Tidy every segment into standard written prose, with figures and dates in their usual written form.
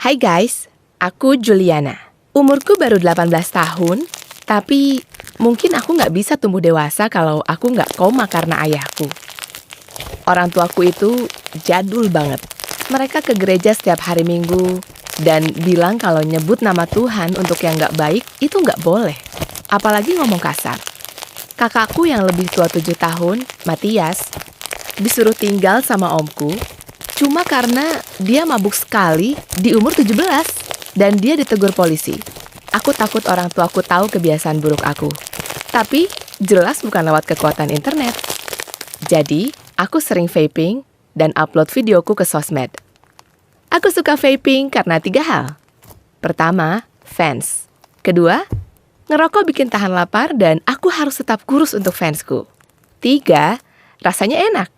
Hai guys, aku Juliana. Umurku baru 18 tahun, tapi mungkin aku nggak bisa tumbuh dewasa kalau aku nggak koma karena ayahku. Orang tuaku itu jadul banget. Mereka ke gereja setiap hari Minggu dan bilang kalau nyebut nama Tuhan untuk yang nggak baik itu nggak boleh. Apalagi ngomong kasar. Kakakku yang lebih tua 7 tahun, Matias, disuruh tinggal sama omku cuma karena dia mabuk sekali di umur 17 dan dia ditegur polisi. Aku takut orang tuaku tahu kebiasaan buruk aku. Tapi jelas bukan lewat kekuatan internet. Jadi, aku sering vaping dan upload videoku ke sosmed. Aku suka vaping karena 3 hal. Pertama, fans. Kedua, ngerokok bikin tahan lapar dan aku harus tetap kurus untuk fansku. 3, rasanya enak.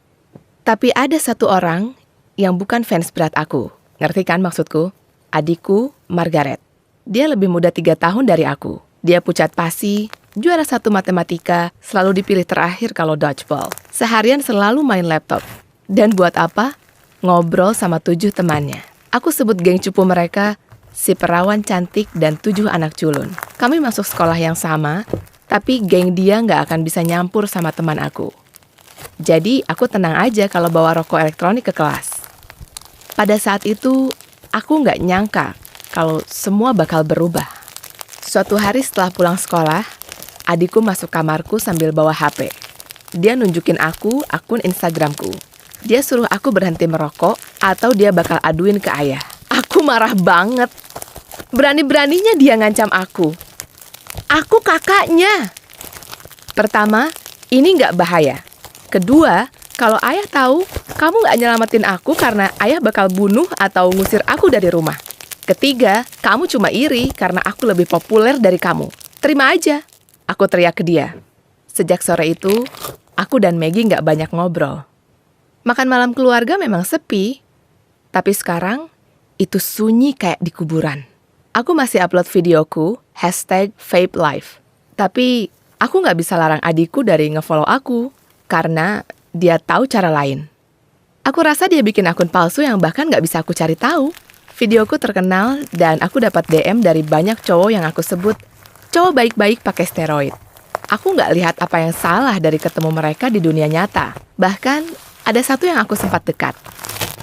Tapi ada satu orang yang bukan fans berat aku. Ngerti kan maksudku? Adikku, Margaret. Dia lebih muda 3 tahun dari aku. Dia pucat pasi, juara 1 matematika, selalu dipilih terakhir kalau dodgeball. Seharian selalu main laptop. Dan buat apa? Ngobrol sama 7 temannya. Aku sebut geng cupu mereka, si perawan cantik dan 7 anak culun. Kami masuk sekolah yang sama, tapi geng dia nggak akan bisa nyampur sama teman aku. Jadi, aku tenang aja kalau bawa rokok elektronik ke kelas. Pada saat itu, aku nggak nyangka kalau semua bakal berubah. Suatu hari setelah pulang sekolah, adikku masuk kamarku sambil bawa HP. Dia nunjukin aku akun Instagramku. Dia suruh aku berhenti merokok atau dia bakal aduin ke ayah. Aku marah banget. Berani-beraninya dia ngancam aku. Aku kakaknya. Pertama, ini nggak bahaya. Kedua, kalau ayah tahu, kamu nggak nyelamatin aku karena ayah bakal bunuh atau ngusir aku dari rumah. Ketiga, kamu cuma iri karena aku lebih populer dari kamu. Terima aja. Aku teriak ke dia. Sejak sore itu, aku dan Maggie nggak banyak ngobrol. Makan malam keluarga memang sepi, tapi sekarang itu sunyi kayak di kuburan. Aku masih upload videoku, #VapeLife. Tapi aku nggak bisa larang adikku dari ngefollow aku, karena dia tahu cara lain. Aku rasa dia bikin akun palsu yang bahkan nggak bisa aku cari tahu. Videoku terkenal dan aku dapat DM dari banyak cowok yang aku sebut cowok baik-baik pakai steroid. Aku nggak lihat apa yang salah dari ketemu mereka di dunia nyata. Bahkan ada satu yang aku sempat dekat.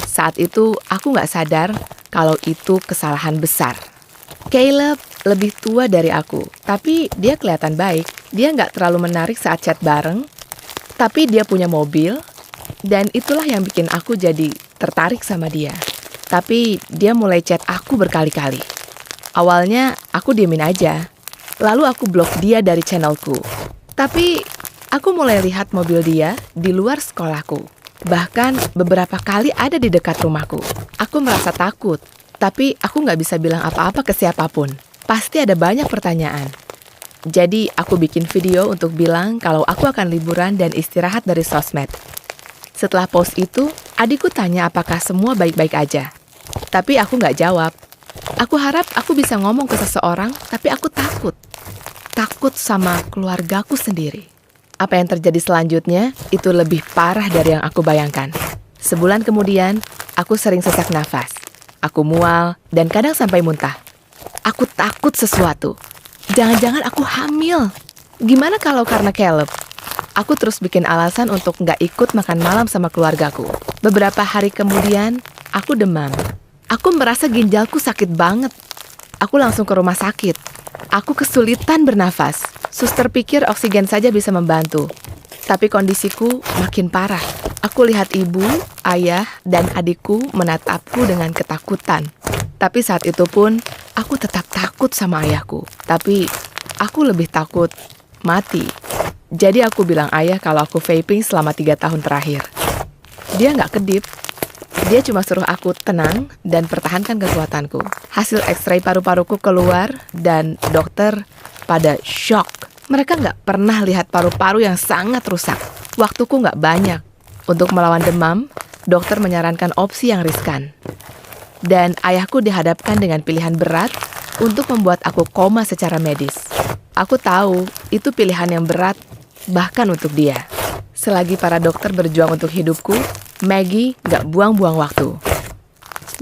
Saat itu aku nggak sadar kalau itu kesalahan besar. Caleb lebih tua dari aku, tapi dia kelihatan baik. Dia nggak terlalu menarik saat chat bareng, tapi dia punya mobil, dan itulah yang bikin aku jadi tertarik sama dia. Tapi dia mulai chat aku berkali-kali. Awalnya aku diemin aja, lalu aku blok dia dari channelku. Tapi aku mulai lihat mobil dia di luar sekolahku. Bahkan beberapa kali ada di dekat rumahku. Aku merasa takut, tapi aku nggak bisa bilang apa-apa ke siapapun. Pasti ada banyak pertanyaan. Jadi, aku bikin video untuk bilang kalau aku akan liburan dan istirahat dari sosmed. Setelah post itu, adikku tanya apakah semua baik-baik aja. Tapi aku nggak jawab. Aku harap aku bisa ngomong ke seseorang, tapi aku takut. Takut sama keluargaku sendiri. Apa yang terjadi selanjutnya, itu lebih parah dari yang aku bayangkan. Sebulan kemudian, aku sering sesak nafas. Aku mual, dan kadang sampai muntah. Aku takut sesuatu. Jangan-jangan aku hamil. Gimana kalau karena Caleb? Aku terus bikin alasan untuk nggak ikut makan malam sama keluargaku. Beberapa hari kemudian, aku demam. Aku merasa ginjalku sakit banget. Aku langsung ke rumah sakit. Aku kesulitan bernafas. Suster pikir oksigen saja bisa membantu. Tapi kondisiku makin parah. Aku lihat ibu, ayah, dan adikku menatapku dengan ketakutan. Tapi saat itu pun, aku tetap takut sama ayahku. Tapi aku lebih takut mati. Jadi aku bilang ayah kalau aku vaping selama 3 tahun terakhir. Dia nggak kedip. Dia cuma suruh aku tenang dan pertahankan kekuatanku. Hasil X-ray paru-paruku keluar dan dokter pada shock. Mereka nggak pernah lihat paru-paru yang sangat rusak. Waktuku nggak banyak. Untuk melawan demam, dokter menyarankan opsi yang riskan. Dan ayahku dihadapkan dengan pilihan berat untuk membuat aku koma secara medis. Aku tahu itu pilihan yang berat, bahkan untuk dia. Selagi para dokter berjuang untuk hidupku, Maggie gak buang-buang waktu.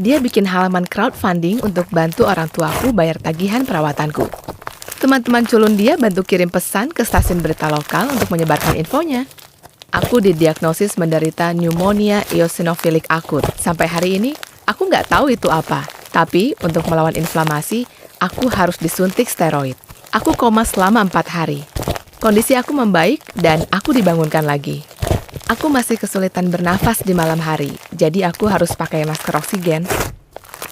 Dia bikin halaman crowdfunding untuk bantu orang tuaku bayar tagihan perawatanku. Teman-teman culun dia bantu kirim pesan ke stasiun berita lokal untuk menyebarkan infonya. Aku didiagnosis menderita pneumonia eosinofilik akut. Sampai hari ini, aku nggak tahu itu apa. Tapi, untuk melawan inflamasi, aku harus disuntik steroid. Aku koma selama 4 hari. Kondisi aku membaik dan aku dibangunkan lagi. Aku masih kesulitan bernafas di malam hari, jadi aku harus pakai masker oksigen.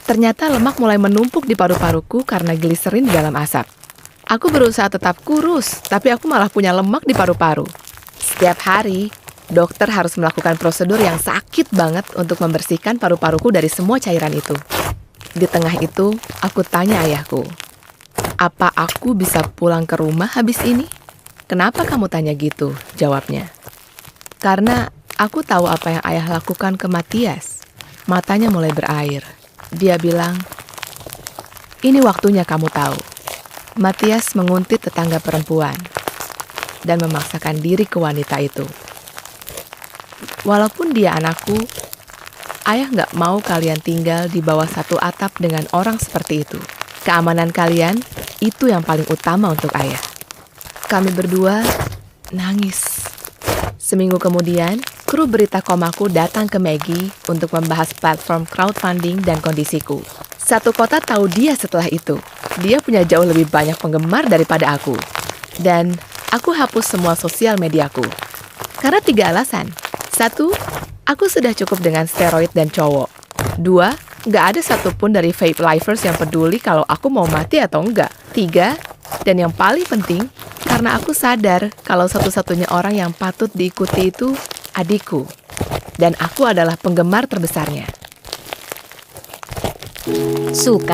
Ternyata lemak mulai menumpuk di paru-paruku karena gliserin di dalam asap. Aku berusaha tetap kurus, tapi aku malah punya lemak di paru-paru. Setiap hari, dokter harus melakukan prosedur yang sakit banget untuk membersihkan paru-paruku dari semua cairan itu. Di tengah itu, aku tanya ayahku, "Apa aku bisa pulang ke rumah habis ini?" "Kenapa kamu tanya gitu?" jawabnya. "Karena aku tahu apa yang ayah lakukan ke Matias." Matanya mulai berair. Dia bilang, "Ini waktunya kamu tahu." Matias menguntit tetangga perempuan dan memaksakan diri ke wanita itu. "Walaupun dia anakku, ayah nggak mau kalian tinggal di bawah satu atap dengan orang seperti itu. Keamanan kalian, itu yang paling utama untuk ayah." Kami berdua nangis. Seminggu kemudian, kru berita komaku datang ke Maggie untuk membahas platform crowdfunding dan kondisiku. Satu kota tahu dia setelah itu. Dia punya jauh lebih banyak penggemar daripada aku. Dan aku hapus semua sosial mediaku. Karena 3 alasan. 1, aku sudah cukup dengan steroid dan cowok. 2, nggak ada satupun dari vape lifers yang peduli kalau aku mau mati atau enggak. 3, dan yang paling penting, karena aku sadar kalau satu-satunya orang yang patut diikuti itu adikku. Dan aku adalah penggemar terbesarnya. Suka